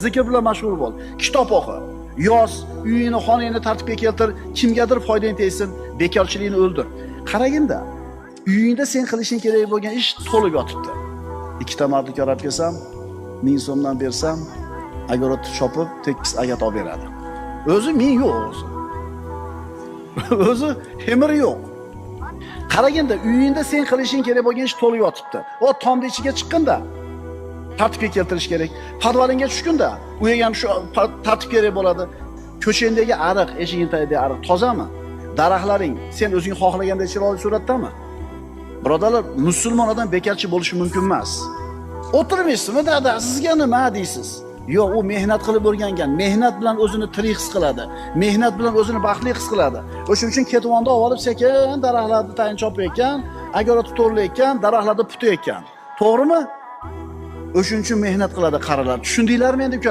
Zikr bilan mashg'ul bo'l. Kitob o'qi. Yoz, uyingni, xonangni tartibga keltir, kimgadir foydang tegsin, bekorchilikni o'ldir. Qaraginda, uyingda sen qilishing kerak bo'lgan ish to'lib yotibdi. Ikkita mardika olib kelsam, 1000 so'mdan bersam, огород chopib, tekis agat olib beradi. O'zi 1000 yo'q o'zi. O'zi xemiri yo'q. Qaraginda, uyingda sen qilishing kerak bo'lgan ish to'lib yotibdi. O tomni ichiga chiqqanda tartibga keltirish kerak. Podvalingga tushganda, u ham shu tartib kerak bo'ladi. Ko'changdagi ariq, eshiging tagidagi ariq tozami? Daraxtlaring sen o'zing xohlagandek chiroyli suratdami? Birodarlar, musulmon odam bekarchi bo'lishi mumkin emas. O'tirmaysizmi, dada, sizga nima deysiz? Yo'q, u mehnat qilib o'rgangan. Mehnat bilan o'zini tirik his qiladi. Mehnat bilan o'zini baxtli his qiladi. O'shuning uchun ketvonda olib sekin daraxtlarni tayin chopayotgan, agarotni to'rlayotgan, daraxtlarni putayotgan. To'g'rimi? O'shuning uchun mehnat qiladi qarilar. Tushundinglarmi endi ukalar?